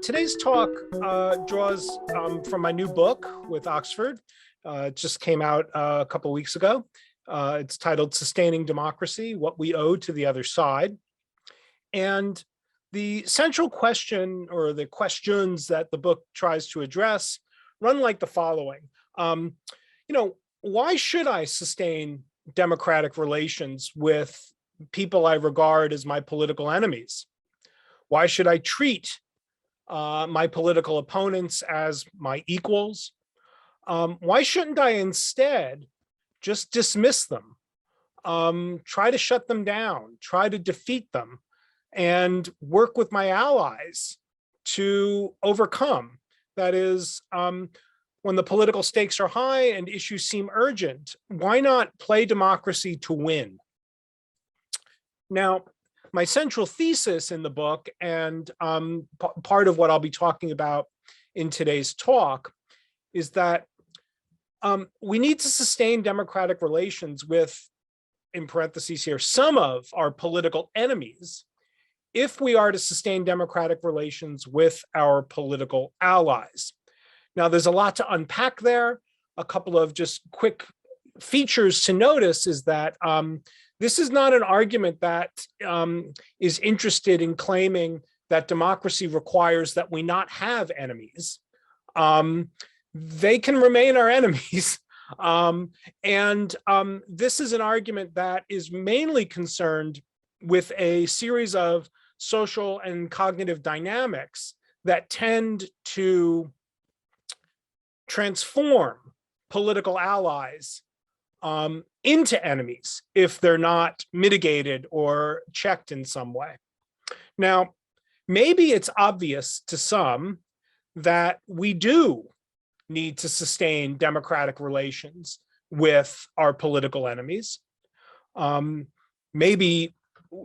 Today's talk draws from my new book with Oxford. It just came out a couple weeks ago. It's titled Sustaining Democracy, What We Owe to the Other Side. And the central question, or the questions that the book tries to address, run like the following. Why should I sustain democratic relations with people I regard as my political enemies? Why should I treat my political opponents as my equals? Why shouldn't I instead just dismiss them, try to shut them down, try to defeat them, and work with my allies to overcome? That is, when the political stakes are high and issues seem urgent, why not play democracy to win? Now, my central thesis in the book, and part of what I'll be talking about in today's talk, is that we need to sustain democratic relations with, in parentheses here, some of our political enemies, if we are to sustain democratic relations with our political allies. Now, there's a lot to unpack there. A couple of just quick features to notice is that this is not an argument that is interested in claiming that democracy requires that we not have enemies. They can remain our enemies. This is an argument that is mainly concerned with a series of social and cognitive dynamics that tend to transform political allies into enemies if they're not mitigated or checked in some way. Now, maybe it's obvious to some that we do need to sustain democratic relations with our political enemies. Maybe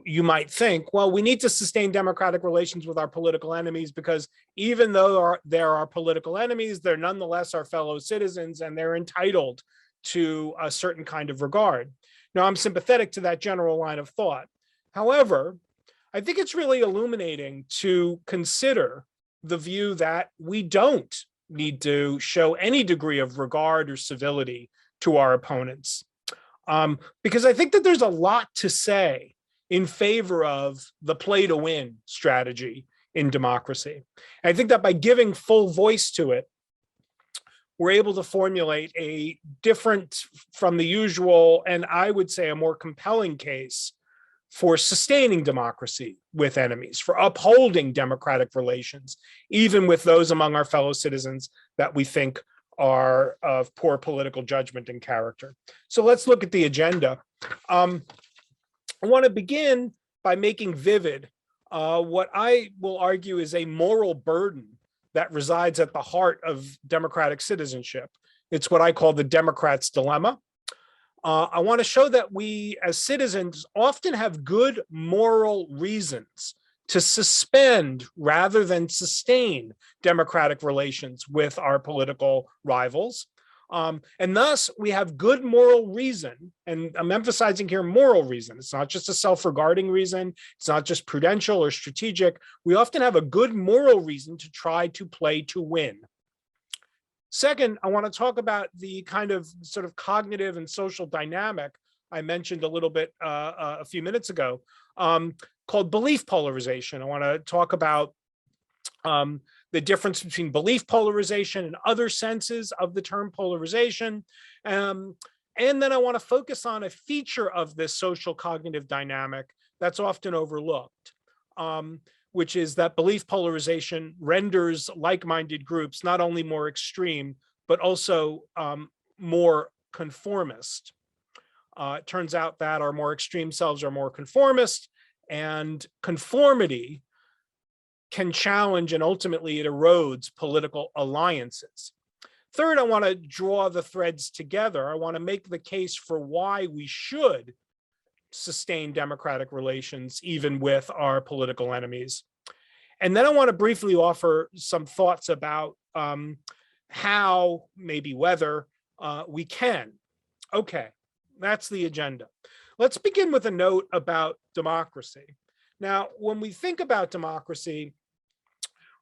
you might think, well, we need to sustain democratic relations with our political enemies because even though they're our political enemies, they're nonetheless our fellow citizens and they're entitled to a certain kind of regard. Now, I'm sympathetic to that general line of thought. However, I think it's really illuminating to consider the view that we don't need to show any degree of regard or civility to our opponents. Because I think that there's a lot to say in favor of the play to win strategy in democracy. And I think that by giving full voice to it, we're able to formulate a different from the usual, and I would say a more compelling case for sustaining democracy with enemies, for upholding democratic relations, even with those among our fellow citizens that we think are of poor political judgment and character. So let's look at the agenda. I want to begin by making vivid what I will argue is a moral burden that resides at the heart of democratic citizenship. It's what I call the Democrat's dilemma. I want to show that we as citizens often have good moral reasons to suspend rather than sustain democratic relations with our political rivals. And thus we have good moral reason, and I'm emphasizing here moral reason. It's not just a self-regarding reason. It's not just prudential or strategic. We often have a good moral reason to try to play to win. Second, I want to talk about the kind of sort of cognitive and social dynamic I mentioned a little bit a few minutes ago, called belief polarization. I want to talk about the difference between belief polarization and other senses of the term polarization. And then I want to focus on a feature of this social cognitive dynamic that's often overlooked, which is that belief polarization renders like-minded groups not only more extreme, but also more conformist. It turns out that our more extreme selves are more conformist, and conformity can challenge and ultimately it erodes political alliances. Third, I want to draw the threads together. I want to make the case for why we should sustain democratic relations even with our political enemies. And then I want to briefly offer some thoughts about how, maybe whether, we can. Okay, that's the agenda. Let's begin with a note about democracy. Now, when we think about democracy,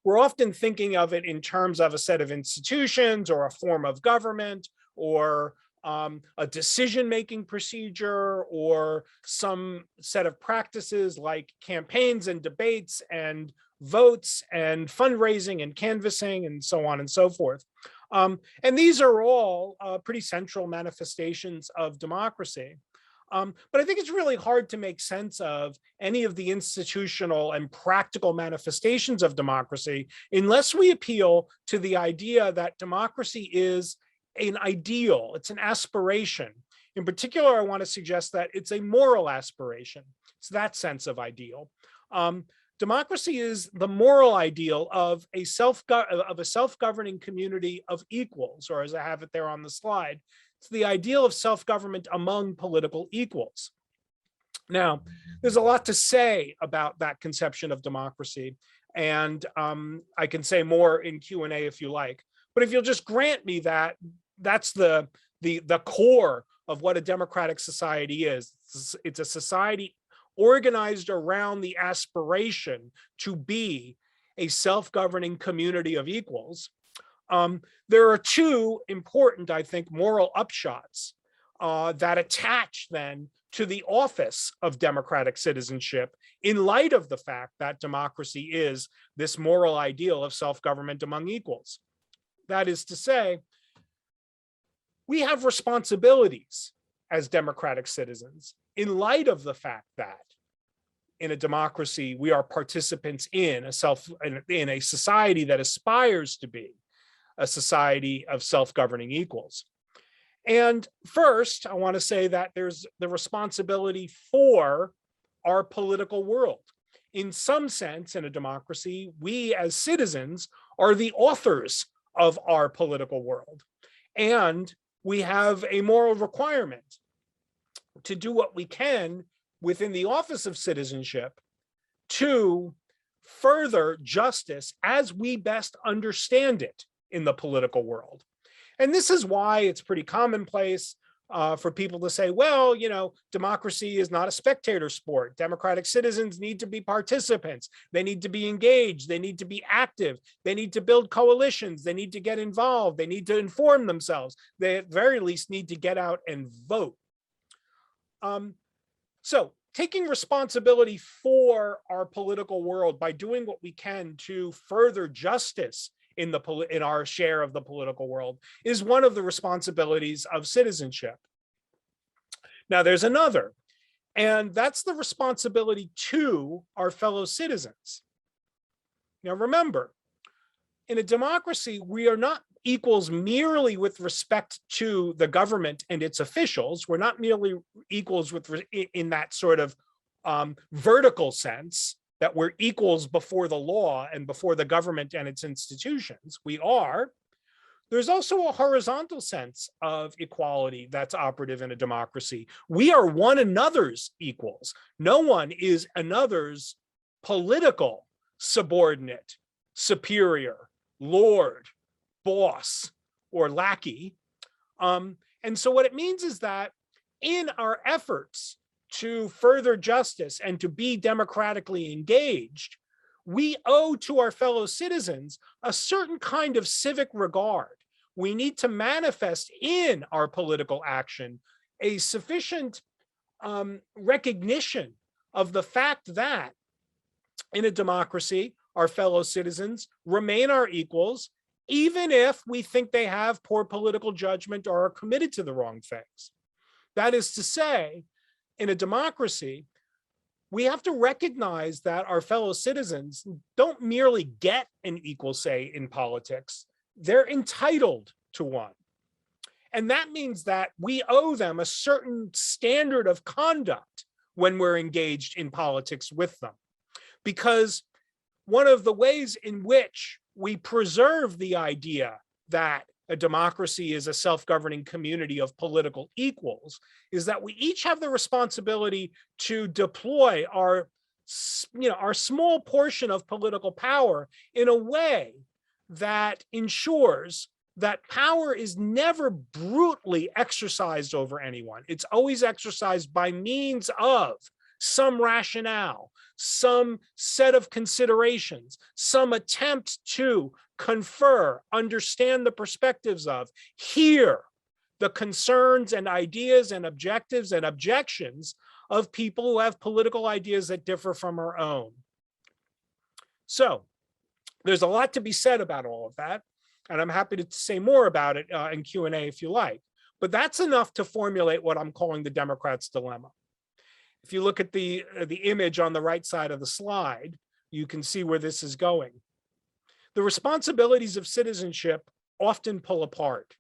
we're often thinking of it in terms of a set of institutions or a form of government or a decision-making procedure or some set of practices like campaigns and debates and votes and fundraising and canvassing and so on and so forth. And these are all pretty central manifestations of democracy. But I think it's really hard to make sense of any of the institutional and practical manifestations of democracy unless we appeal to the idea that democracy is an ideal, it's an aspiration. In particular, I want to suggest that it's a moral aspiration. It's that sense of ideal. Democracy is the moral ideal of a self-governing community of equals, or as I have it there on the slide, it's the ideal of self-government among political equals. Now, there's a lot to say about that conception of democracy, and I can say more in Q&A if you like. But if you'll just grant me that that's the core of what a democratic society is. It's a society organized around the aspiration to be a self-governing community of equals. There are two important, I think, moral upshots that attach then to the office of democratic citizenship in light of the fact that democracy is this moral ideal of self-government among equals. That is to say, we have responsibilities as democratic citizens in light of the fact that in a democracy, we are participants in a society that aspires to be a society of self-governing equals. And first, I want to say that there's the responsibility for our political world. In some sense, in a democracy, we as citizens are the authors of our political world. And we have a moral requirement to do what we can within the office of citizenship to further justice as we best understand it in the political world. And this is why it's pretty commonplace for people to say, well, you know, democracy is not a spectator sport. Democratic citizens need to be participants. They need to be engaged. They need to be active. They need to build coalitions. They need to get involved. They need to inform themselves. They at very least need to get out and vote. So taking responsibility for our political world by doing what we can to further justice in our share of the political world is one of the responsibilities of citizenship. Now there's another, and that's the responsibility to our fellow citizens. Now remember, in a democracy, we are not equals merely with respect to the government and its officials. We're not merely equals in that sort of vertical sense, that we're equals before the law and before the government and its institutions. We are. There's also a horizontal sense of equality that's operative in a democracy. We are one another's equals. No one is another's political subordinate, superior, lord, boss, or lackey. And so what it means is that in our efforts to further justice and to be democratically engaged, we owe to our fellow citizens a certain kind of civic regard. We need to manifest in our political action a sufficient recognition of the fact that in a democracy, our fellow citizens remain our equals, even if we think they have poor political judgment or are committed to the wrong things. That is to say, in a democracy, we have to recognize that our fellow citizens don't merely get an equal say in politics, they're entitled to one. And that means that we owe them a certain standard of conduct when we're engaged in politics with them. Because one of the ways in which we preserve the idea that a democracy is a self-governing community of political equals is that we each have the responsibility to deploy our small portion of political power in a way that ensures that power is never brutally exercised over anyone. It's always exercised by means of some rationale, some set of considerations, some attempt to confer, understand the perspectives of, hear the concerns and ideas and objectives and objections of people who have political ideas that differ from our own. So there's a lot to be said about all of that, and I'm happy to say more about it in Q&A if you like. But that's enough to formulate what I'm calling the Democrat's dilemma. If you look at the image on the right side of the slide, you can see where this is going. The responsibilities of citizenship often pull apart.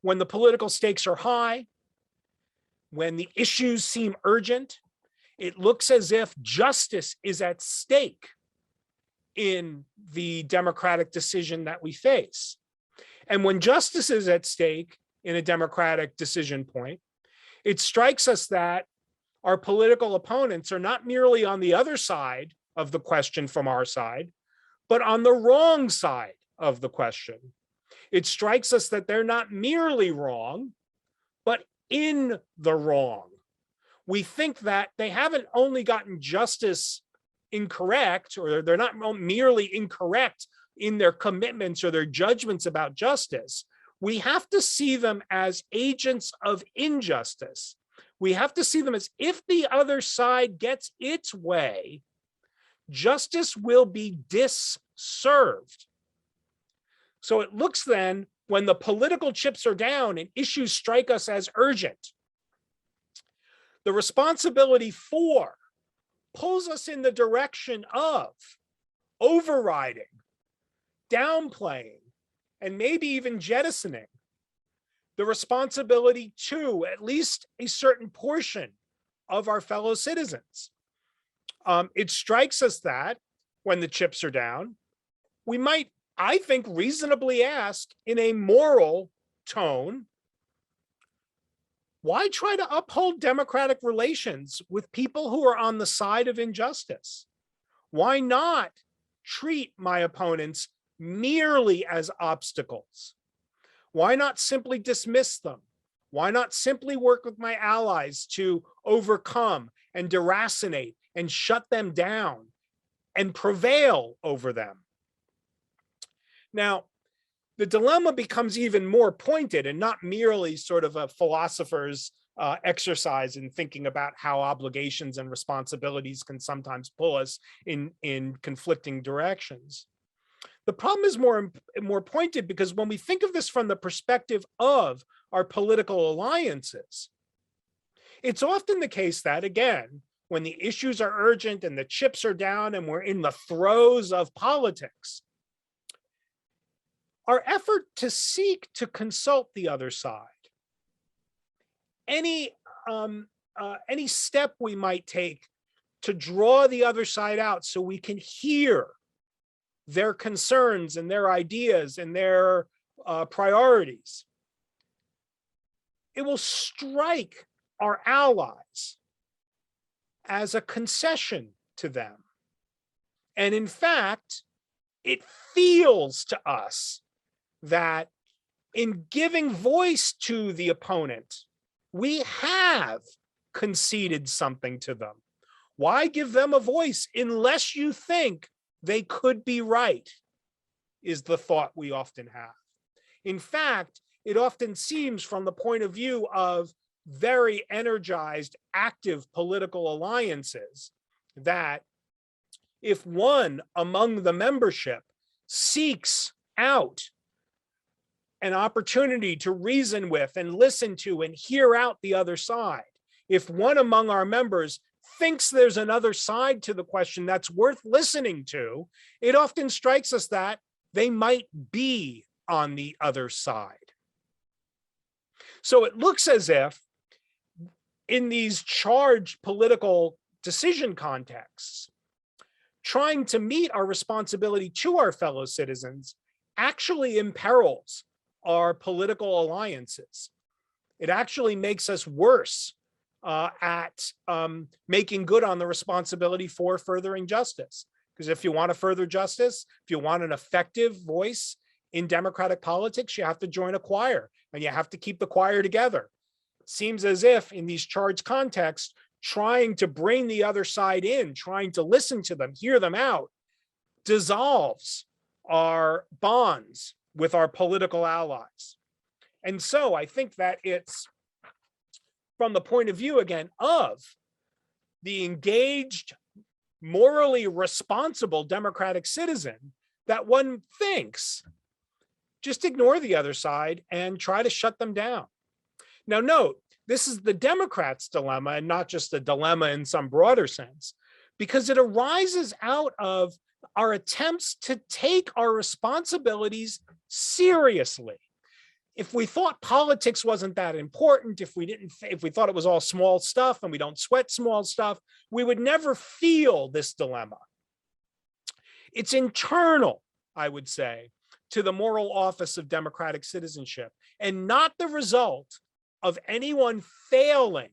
When the political stakes are high, when the issues seem urgent, it looks as if justice is at stake in the democratic decision that we face. And when justice is at stake in a democratic decision point, it strikes us that our political opponents are not merely on the other side of the question from our side, but on the wrong side of the question. It strikes us that they're not merely wrong, but in the wrong. We think that they haven't only gotten justice incorrect, or they're not merely incorrect in their commitments or their judgments about justice. We have to see them as agents of injustice. We have to see them as, if the other side gets its way, justice will be disserved. So it looks then, when the political chips are down and issues strike us as urgent, the responsibility for pulls us in the direction of overriding, downplaying, and maybe even jettisoning the responsibility to at least a certain portion of our fellow citizens. It strikes us that when the chips are down, we might, I think, reasonably ask in a moral tone, why try to uphold democratic relations with people who are on the side of injustice? Why not treat my opponents merely as obstacles? Why not simply dismiss them? Why not simply work with my allies to overcome and deracinate and shut them down and prevail over them? Now, the dilemma becomes even more pointed and not merely sort of a philosopher's exercise in thinking about how obligations and responsibilities can sometimes pull us in conflicting directions. The problem is more pointed because when we think of this from the perspective of our political alliances, it's often the case that, again, when the issues are urgent and the chips are down and we're in the throes of politics, our effort to seek to consult the other side, any step we might take to draw the other side out so we can hear their concerns and their ideas and their priorities, it will strike our allies as a concession to them. And in fact, it feels to us that in giving voice to the opponent, we have conceded something to them. Why give them a voice unless you think they could be right, is the thought we often have. In fact, it often seems from the point of view of very energized, active political alliances that if one among the membership seeks out an opportunity to reason with and listen to and hear out the other side, if one among our members thinks there's another side to the question that's worth listening to, it often strikes us that they might be on the other side. So it looks as if in these charged political decision contexts, trying to meet our responsibility to our fellow citizens actually imperils our political alliances. It actually makes us worse at making good on the responsibility for furthering justice. Because if you want to further justice, if you want an effective voice in democratic politics, you have to join a choir and you have to keep the choir together. It seems as if in these charged contexts, trying to bring the other side in, trying to listen to them, hear them out, dissolves our bonds with our political allies. And so I think that it's from the point of view, again, of the engaged, morally responsible democratic citizen that one thinks, just ignore the other side and try to shut them down. Now, note, this is the Democrats' dilemma and not just a dilemma in some broader sense, because it arises out of our attempts to take our responsibilities seriously. If we thought politics wasn't that important, if we thought it was all small stuff and we don't sweat small stuff, we would never feel this dilemma. It's internal, I would say, to the moral office of democratic citizenship, and not the result of anyone failing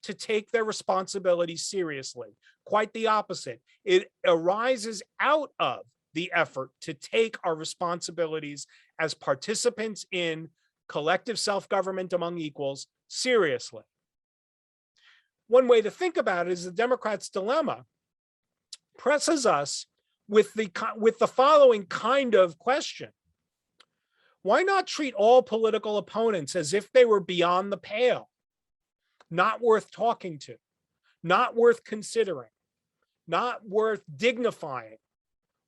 to take their responsibilities seriously. Quite the opposite. It arises out of the effort to take our responsibilities as participants in collective self-government among equals seriously. One way to think about it is the Democrats' dilemma presses us with the following kind of question. Why not treat all political opponents as if they were beyond the pale, not worth talking to, not worth considering, not worth dignifying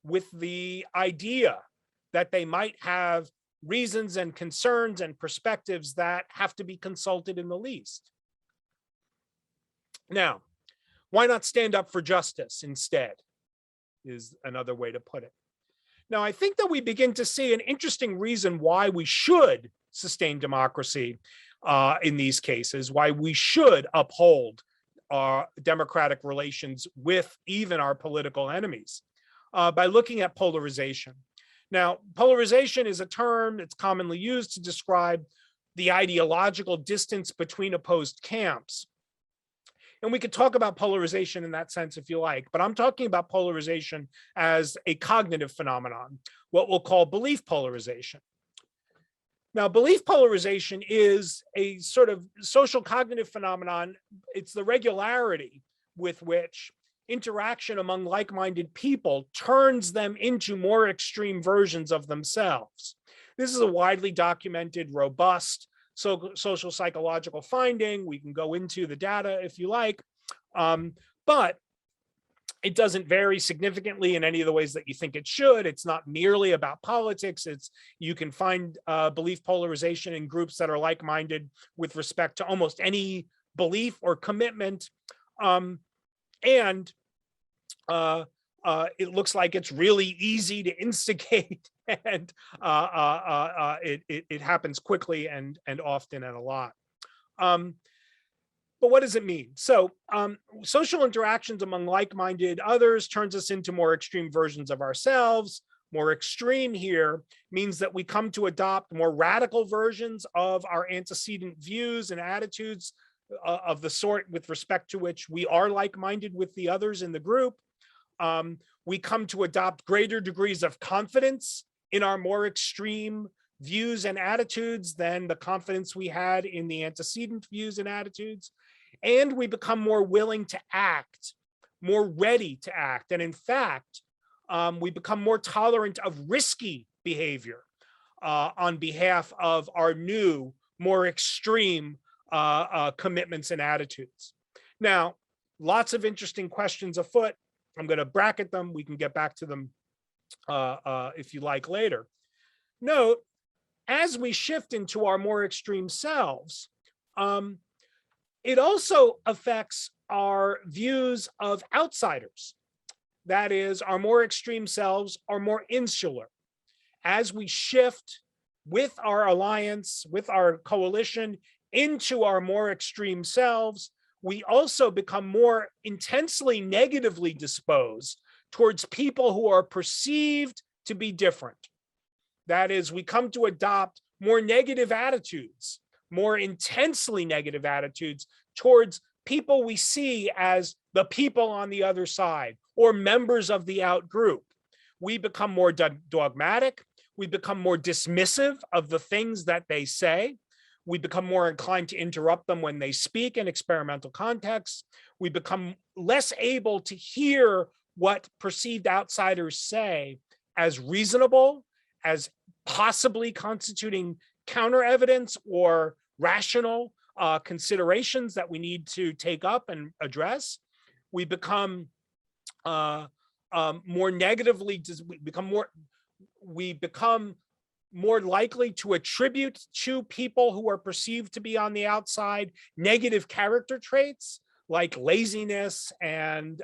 with the idea that they might have reasons and concerns and perspectives that have to be consulted in the least? Now, why not stand up for justice instead, is another way to put it. Now, I think that we begin to see an interesting reason why we should sustain democracy in these cases, why we should uphold our democratic relations with even our political enemies, by looking at polarization. Now, polarization is a term that's commonly used to describe the ideological distance between opposed camps. And we could talk about polarization in that sense if you like, but I'm talking about polarization as a cognitive phenomenon, what we'll call belief polarization. Now, belief polarization is a sort of social cognitive phenomenon. It's the regularity with which interaction among like-minded people turns them into more extreme versions of themselves. This is a widely documented, robust social psychological finding. We can go into the data if you like, but it doesn't vary significantly in any of the ways that you think it should. It's not merely about politics. You can find belief polarization in groups that are like-minded with respect to almost any belief or commitment. It looks like it's really easy to instigate, and it happens quickly and often and a lot. But what does it mean? So social interactions among like-minded others turns us into more extreme versions of ourselves. More extreme here means that we come to adopt more radical versions of our antecedent views and attitudes of the sort with respect to which we are like-minded with the others in the group. We come to adopt greater degrees of confidence in our more extreme views and attitudes than the confidence we had in the antecedent views and attitudes. And we become more willing to act, more ready to act. And in fact, we become more tolerant of risky behavior on behalf of our new, more extreme commitments and attitudes. Now, lots of interesting questions afoot. I'm going to bracket them. We can get back to them if you like later. Note, as we shift into our more extreme selves, it also affects our views of outsiders. That is, our more extreme selves are more insular. As we shift with our alliance, with our coalition, into our more extreme selves, we also become more intensely negatively disposed towards people who are perceived to be different. That is, we come to adopt more negative attitudes, more intensely negative attitudes towards people we see as the people on the other side or members of the out group. We become more dogmatic. We become more dismissive of the things that they say. We become more inclined to interrupt them when they speak in experimental contexts. We become less able to hear what perceived outsiders say as reasonable, as possibly constituting counter evidence or rational considerations that we need to take up and address. We become more negatively, we become more likely to attribute to people who are perceived to be on the outside negative character traits like laziness and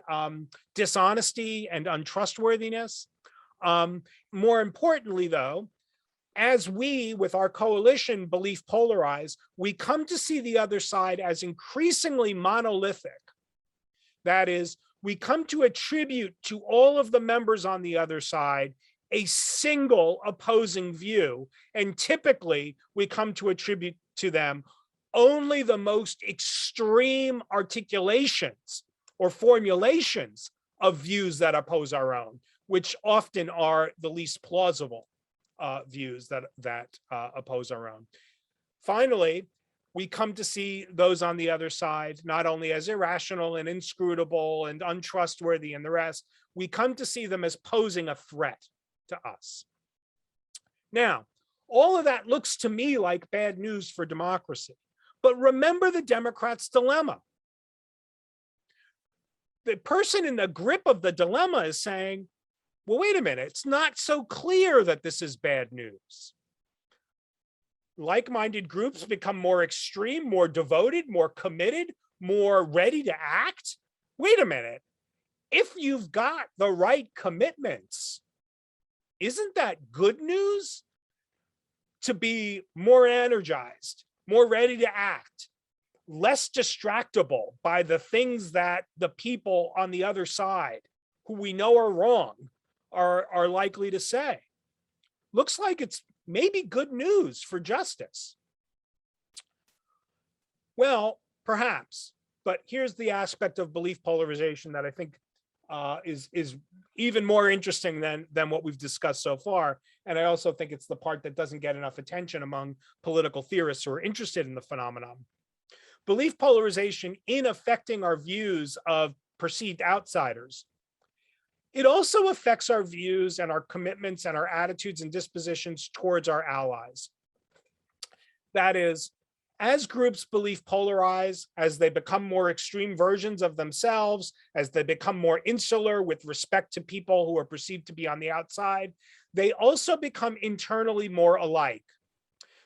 dishonesty and untrustworthiness. More importantly, though, as we, with our coalition, belief polarize, we come to see the other side as increasingly monolithic. That is, we come to attribute to all of the members on the other side a single opposing view, and typically we come to attribute to them only the most extreme articulations or formulations of views that oppose our own, which often are the least plausible views that oppose our own. Finally, we come to see those on the other side not only as irrational and inscrutable and untrustworthy and the rest, we come to see them as posing a threat to us. Now, all of that looks to me like bad news for democracy. But remember the Democrats' dilemma. The person in the grip of the dilemma is saying, well, wait a minute, it's not so clear that this is bad news. Like-minded groups become more extreme, more devoted, more committed, more ready to act. Wait a minute, if you've got the right commitments, isn't that good news? To be more energized, more ready to act, less distractible by the things that the people on the other side, who we know are wrong, are likely to say. Looks like it's maybe good news for justice. Well, perhaps, but here's the aspect of belief polarization that I think is even more interesting than what we've discussed so far. And I also think it's the part that doesn't get enough attention among political theorists who are interested in the phenomenon. Belief polarization in affecting our views of perceived outsiders. It also affects our views and our commitments and our attitudes and dispositions towards our allies. That is, as groups belief polarize, as they become more extreme versions of themselves, as they become more insular with respect to people who are perceived to be on the outside, they also become internally more alike.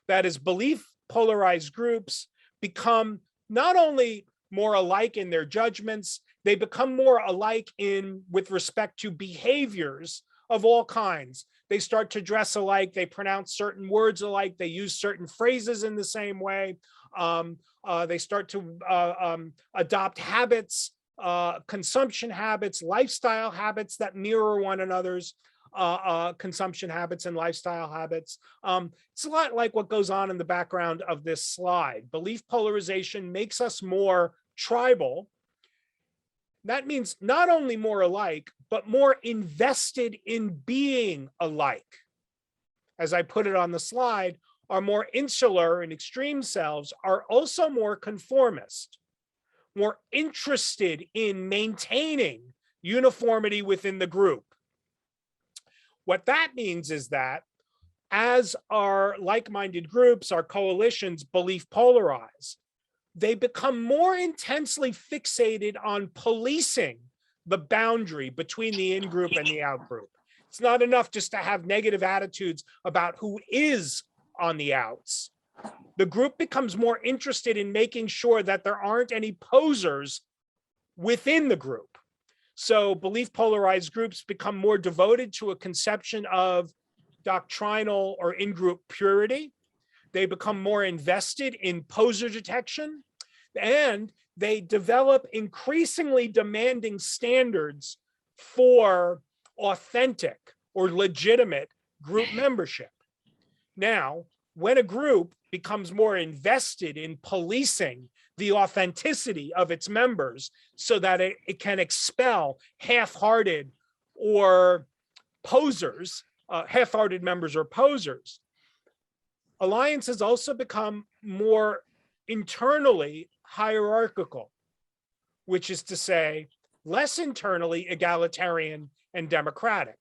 That is, belief polarized groups become not only more alike in their judgments, they become more alike with respect to behaviors of all kinds. They start to dress alike, they pronounce certain words alike, they use certain phrases in the same way. They start to adopt habits, consumption habits, lifestyle habits that mirror one another's consumption habits and lifestyle habits. It's a lot like what goes on in the background of this slide. Belief polarization makes us more tribal. That means not only more alike, but more invested in being alike. As I put it on the slide, our more insular and extreme selves are also more conformist, more interested in maintaining uniformity within the group. What that means is that as our like-minded groups, our coalitions belief polarize, they become more intensely fixated on policing the boundary between the in-group and the out-group. It's not enough just to have negative attitudes about who is on the outs. The group becomes more interested in making sure that there aren't any posers within the group. So belief polarized groups become more devoted to a conception of doctrinal or in-group purity. They become more invested in poser detection, and they develop increasingly demanding standards for authentic or legitimate group membership. Now, when a group becomes more invested in policing the authenticity of its members so that it can expel half-hearted or posers, half-hearted members or posers, Alliances also become more internally hierarchical, which is to say, less internally egalitarian and democratic.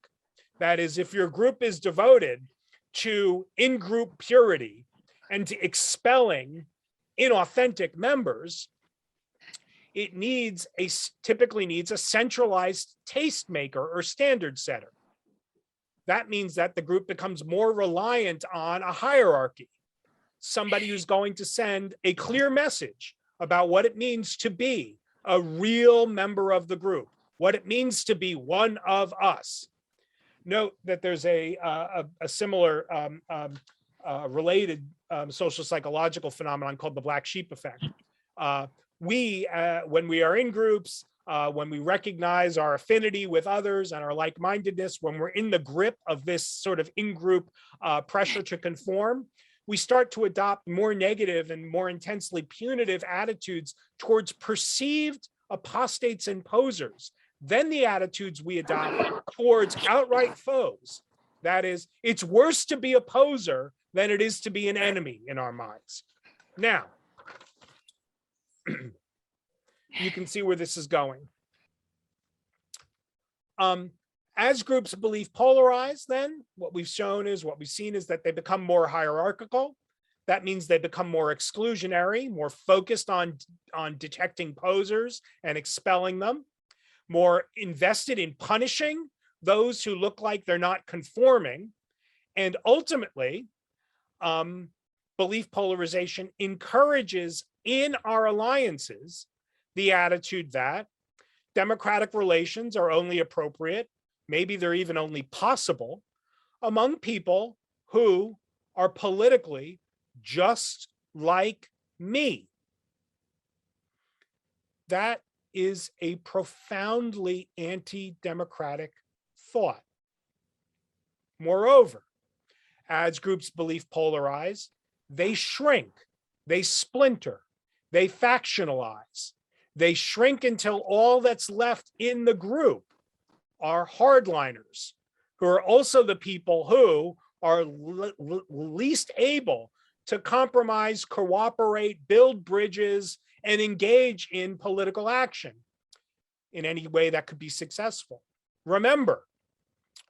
That is, if your group is devoted to in-group purity and to expelling inauthentic members, it typically needs a centralized tastemaker or standard setter. That means that the group becomes more reliant on a hierarchy, somebody who's going to send a clear message about what it means to be a real member of the group, what it means to be one of us. Note that there's a similar related social psychological phenomenon called the black sheep effect. When we are in groups, when we recognize our affinity with others and our like-mindedness, when we're in the grip of this sort of in-group pressure to conform, we start to adopt more negative and more intensely punitive attitudes towards perceived apostates and posers than the attitudes we adopt towards outright foes. That is, it's worse to be a poser than it is to be an enemy in our minds. Now, you can see where this is going. As groups of belief polarize, then what we've seen is that they become more hierarchical. That means they become more exclusionary, more focused on detecting posers and expelling them, more invested in punishing those who look like they're not conforming. And ultimately, belief polarization encourages in our alliances the attitude that democratic relations are only appropriate, maybe they're even only possible, among people who are politically just like me. That is a profoundly anti-democratic thought. Moreover, as groups' belief polarize, they shrink, they splinter, they factionalize. They shrink until all that's left in the group are hardliners, who are also the people who are least able to compromise, cooperate, build bridges, and engage in political action in any way that could be successful. Remember,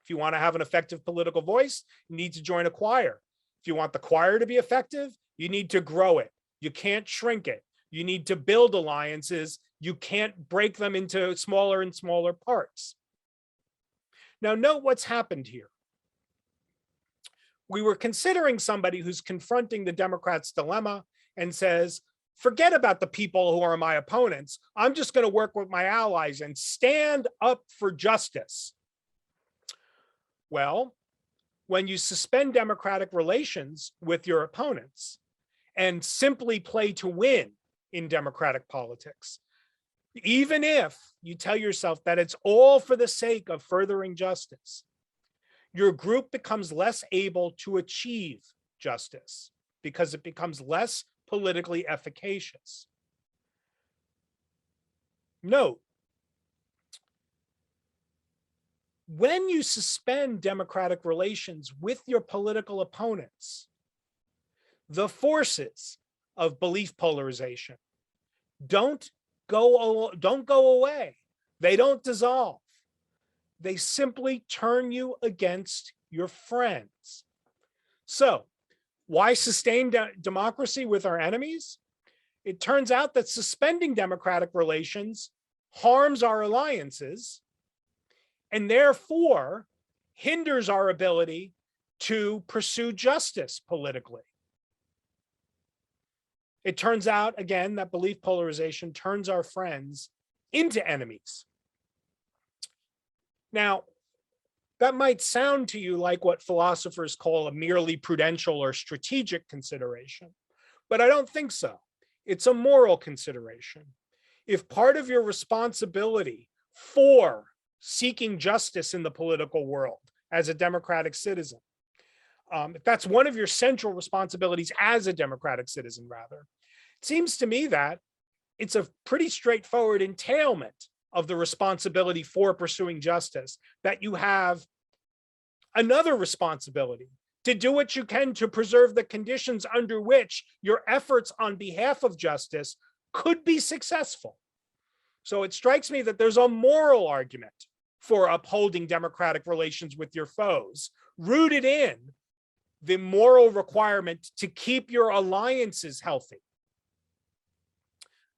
if you want to have an effective political voice, you need to join a choir. If you want the choir to be effective, you need to grow it. You can't shrink it. You need to build alliances. You can't break them into smaller and smaller parts. Now, note what's happened here. We were considering somebody who's confronting the Democrats' dilemma and says, forget about the people who are my opponents. I'm just going to work with my allies and stand up for justice. Well, when you suspend democratic relations with your opponents and simply play to win in democratic politics, even if you tell yourself that it's all for the sake of furthering justice, your group becomes less able to achieve justice because it becomes less politically efficacious. Note, when you suspend democratic relations with your political opponents, the forces of belief polarization don't go away. They don't dissolve. They simply turn you against your friends. So, why sustain democracy with our enemies? It turns out that suspending democratic relations harms our alliances and therefore hinders our ability to pursue justice politically. It turns out, again, that belief polarization turns our friends into enemies. Now, that might sound to you like what philosophers call a merely prudential or strategic consideration, but I don't think so. It's a moral consideration. If part of your responsibility for seeking justice in the political world as a democratic citizen, if that's one of your central responsibilities as a democratic citizen, rather, it seems to me that it's a pretty straightforward entailment of the responsibility for pursuing justice that you have another responsibility to do what you can to preserve the conditions under which your efforts on behalf of justice could be successful. So it strikes me that there's a moral argument for upholding democratic relations with your foes, rooted in the moral requirement to keep your alliances healthy.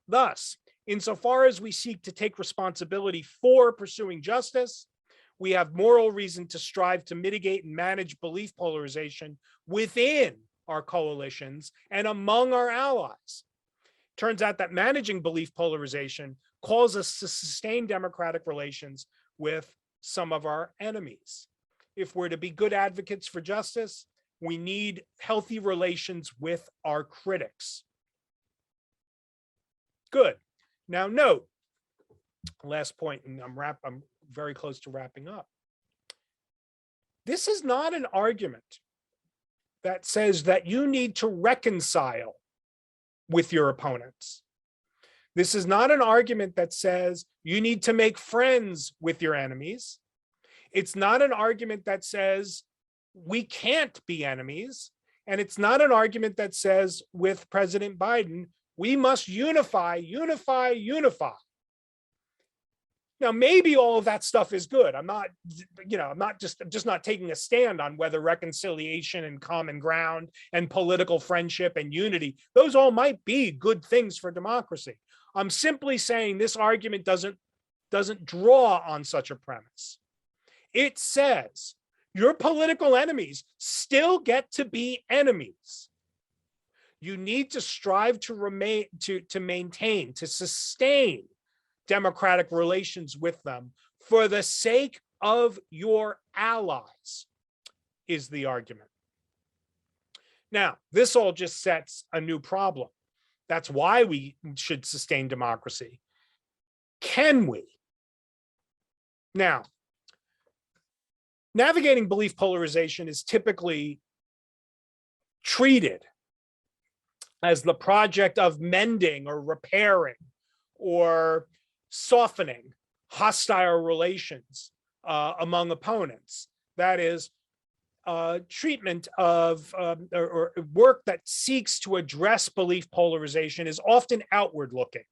Thus, insofar as we seek to take responsibility for pursuing justice, we have moral reason to strive to mitigate and manage belief polarization within our coalitions and among our allies. Turns out that managing belief polarization calls us to sustain democratic relations with some of our enemies. If we're to be good advocates for justice, we need healthy relations with our critics. Good. Now note, last point, and I'm very close to wrapping up. This is not an argument that says that you need to reconcile with your opponents. This is not an argument that says you need to make friends with your enemies. It's not an argument that says we can't be enemies. And it's not an argument that says with President Biden, we must unify, unify, unify. Now, maybe all of that stuff is good. I'm not just not taking a stand on whether reconciliation and common ground and political friendship and unity, those all might be good things for democracy. I'm simply saying this argument doesn't draw on such a premise. It says your political enemies still get to be enemies. You need to strive to maintain, to sustain democratic relations with them for the sake of your allies, is the argument. Now, this all just sets a new problem. That's why we should sustain democracy. Can we? Now, navigating belief polarization is typically treated as the project of mending or repairing or softening hostile relations among opponents. That is, treatment of or work that seeks to address belief polarization is often outward looking.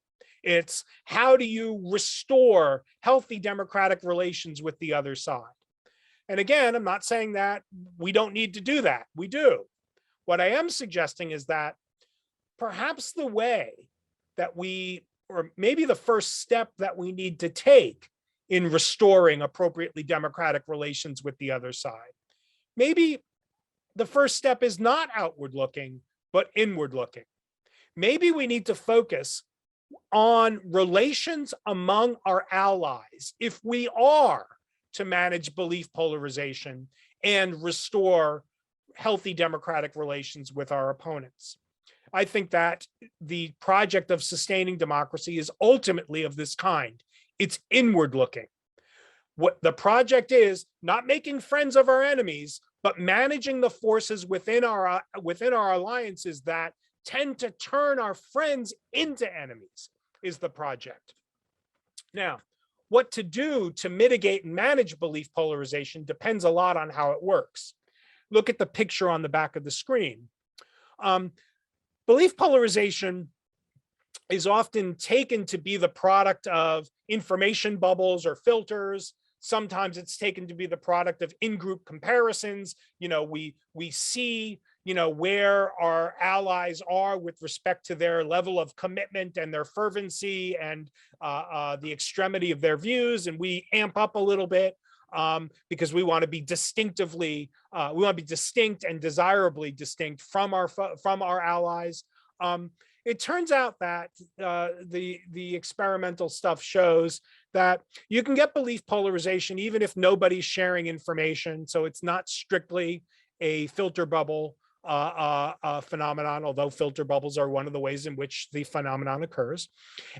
It's how do you restore healthy democratic relations with the other side? And again, I'm not saying that we don't need to do that. We do. What I am suggesting is that perhaps the way that or maybe the first step that we need to take in restoring appropriately democratic relations with the other side, maybe the first step is not outward looking, but inward looking. Maybe we need to focus on relations among our allies if we are to manage belief polarization and restore healthy democratic relations with our opponents. I think that the project of sustaining democracy is ultimately of this kind. It's inward looking. What the project is, not making friends of our enemies, but managing the forces within our alliances that tend to turn our friends into enemies, is the project. Now, what to do to mitigate and manage belief polarization depends a lot on how it works. Look at the picture on the back of the screen. Belief polarization is often taken to be the product of information bubbles or filters. Sometimes it's taken to be the product of in-group comparisons. We see, where our allies are with respect to their level of commitment and their fervency and the extremity of their views, and we amp up a little bit because we want to be distinct and desirably distinct from our allies. It turns out that the experimental stuff shows that you can get belief polarization even if nobody's sharing information. So it's not strictly a filter bubble phenomenon, although filter bubbles are one of the ways in which the phenomenon occurs.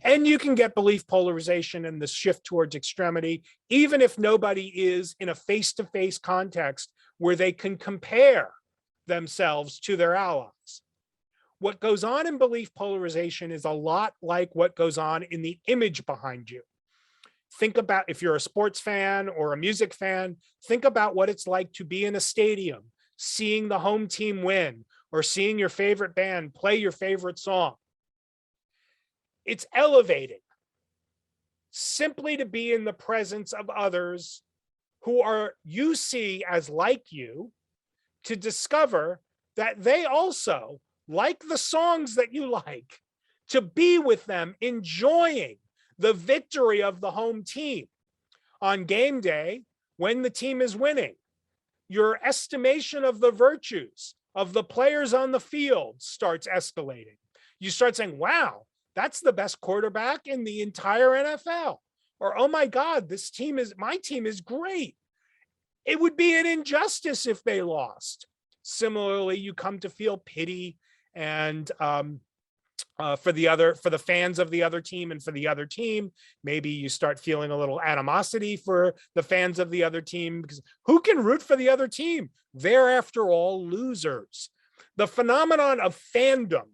And you can get belief polarization and the shift towards extremity, even if nobody is in a face-to-face context where they can compare themselves to their allies. What goes on in belief polarization is a lot like what goes on in the image behind you. Think about, if you're a sports fan or a music fan, think about what it's like to be in a stadium, seeing the home team win or seeing your favorite band play your favorite song. It's elevating simply to be in the presence of others who are you see as like you, to discover that they also like the songs that you like, to be with them enjoying the victory of the home team. On game day, when the team is winning, your estimation of the virtues of the players on the field starts escalating. You start saying, wow, that's the best quarterback in the entire NFL. Or, oh my God, my team is great. It would be an injustice if they lost. Similarly, you come to feel pity and for the fans of the other team, and for the other team, maybe you start feeling a little animosity for the fans of the other team, because who can root for the other team? They're, after all, losers. The phenomenon of fandom,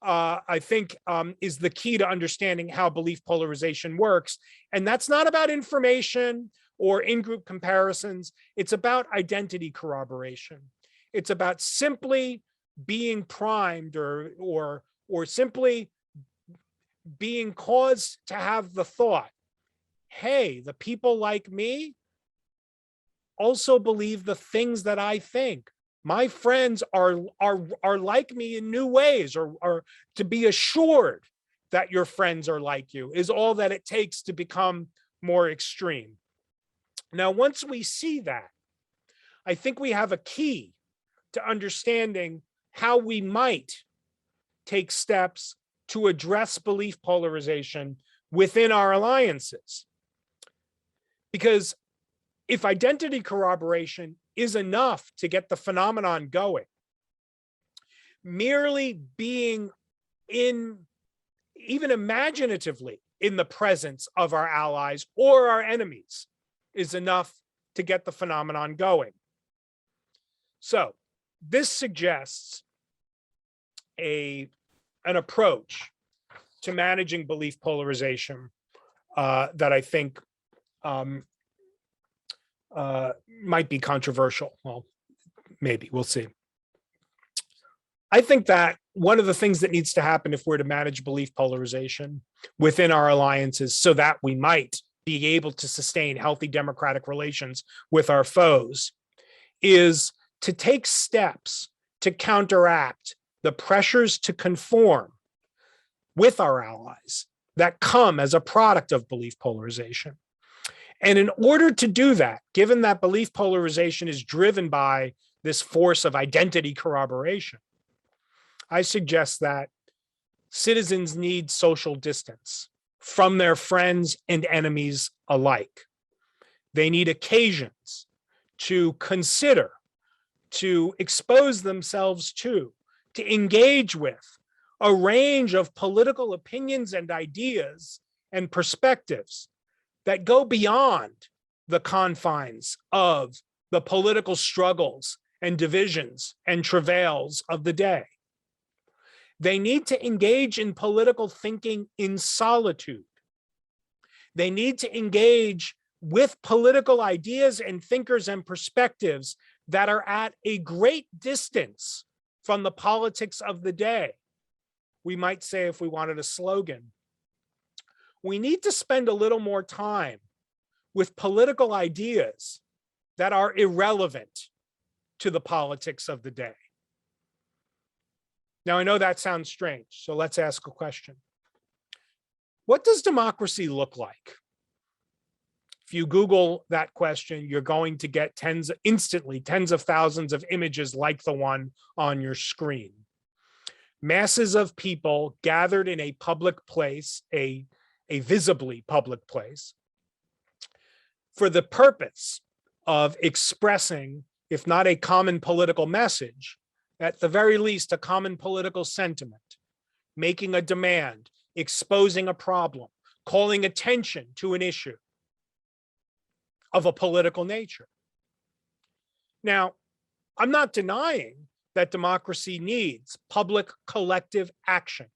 I think, is the key to understanding how belief polarization works. And that's not about information or in-group comparisons. It's about identity corroboration. It's about simply being primed or simply being caused to have the thought, hey, the people like me also believe the things that I think. My friends are like me in new ways, or to be assured that your friends are like you is all that it takes to become more extreme. Now, once we see that, I think we have a key to understanding how we might take steps to address belief polarization within our alliances. Because if identity corroboration is enough to get the phenomenon going, merely being even imaginatively in the presence of our allies or our enemies is enough to get the phenomenon going. So this suggests an approach to managing belief polarization that I think might be controversial. Well, maybe, we'll see. I think that one of the things that needs to happen if we're to manage belief polarization within our alliances so that we might be able to sustain healthy democratic relations with our foes is to take steps to counteract the pressures to conform with our allies that come as a product of belief polarization. And in order to do that, given that belief polarization is driven by this force of identity corroboration, I suggest that citizens need social distance from their friends and enemies alike. They need occasions to consider, to expose themselves to engage with a range of political opinions and ideas and perspectives that go beyond the confines of the political struggles and divisions and travails of the day. They need to engage in political thinking in solitude. They need to engage with political ideas and thinkers and perspectives that are at a great distance from the politics of the day. We might say, if we wanted a slogan, we need to spend a little more time with political ideas that are irrelevant to the politics of the day. Now, I know that sounds strange, so let's ask a question. What does democracy look like? If you Google that question, you're going to get instantly tens of thousands of images like the one on your screen. Masses of people gathered in a public place, a visibly public place, for the purpose of expressing, if not a common political message, at the very least a common political sentiment, making a demand, exposing a problem, calling attention to an issue of a political nature. Now, I'm not denying that democracy needs public collective action.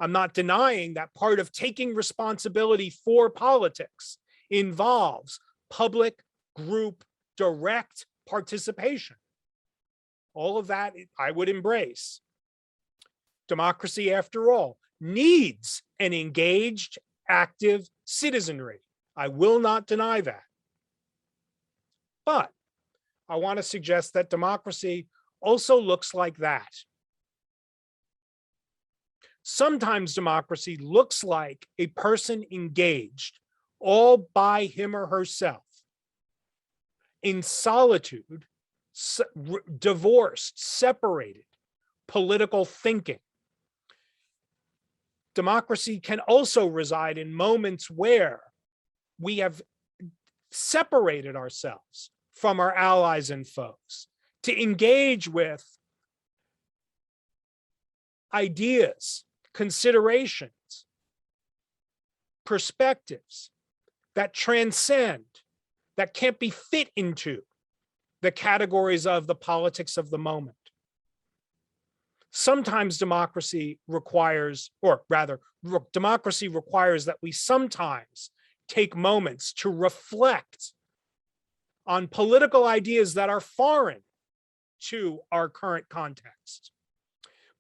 I'm not denying that part of taking responsibility for politics involves public group direct participation. All of that I would embrace. Democracy, after all, needs an engaged, active citizenry. I will not deny that. But I want to suggest that democracy also looks like that. Sometimes democracy looks like a person engaged all by him or herself in solitude, divorced, separated, political thinking. Democracy can also reside in moments where we have separated ourselves from our allies and foes to engage with ideas, considerations, perspectives that transcend, that can't be fit into the categories of the politics of the moment. Sometimes democracy requires, or rather, democracy requires that we sometimes take moments to reflect on political ideas that are foreign to our current context.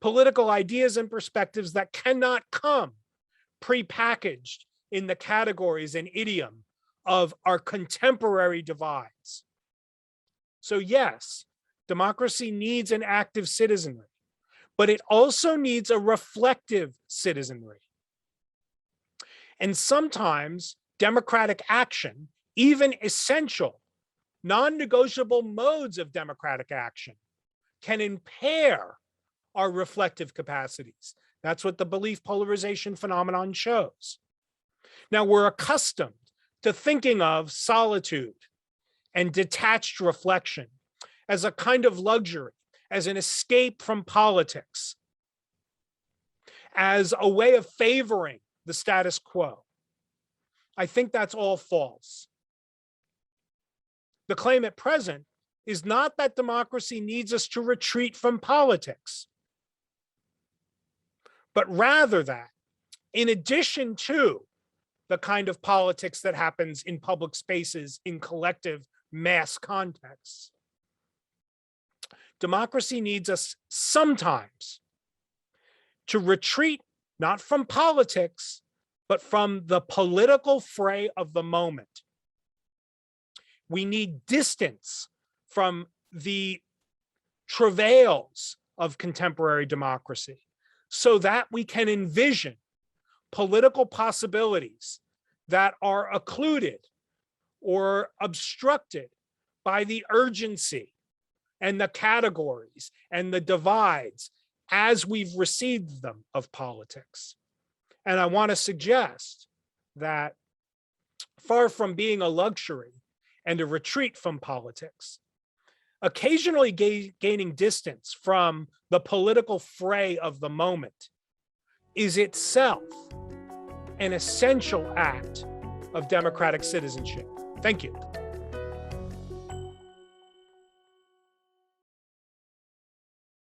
Political ideas and perspectives that cannot come prepackaged in the categories and idiom of our contemporary divides. So yes, democracy needs an active citizenry, but it also needs a reflective citizenry. And sometimes democratic action, even essential, non-negotiable modes of democratic action, can impair our reflective capacities. That's what the belief polarization phenomenon shows. Now, we're accustomed to thinking of solitude and detached reflection as a kind of luxury, as an escape from politics, as a way of favoring the status quo. I think that's all false. The claim at present is not that democracy needs us to retreat from politics, but rather that, in addition to the kind of politics that happens in public spaces in collective mass contexts, democracy needs us sometimes to retreat not from politics, but from the political fray of the moment. We need distance from the travails of contemporary democracy so that we can envision political possibilities that are occluded or obstructed by the urgency and the categories and the divides as we've received them of politics. And I want to suggest that far from being a luxury and a retreat from politics, occasionally gaining distance from the political fray of the moment is itself an essential act of democratic citizenship. Thank you.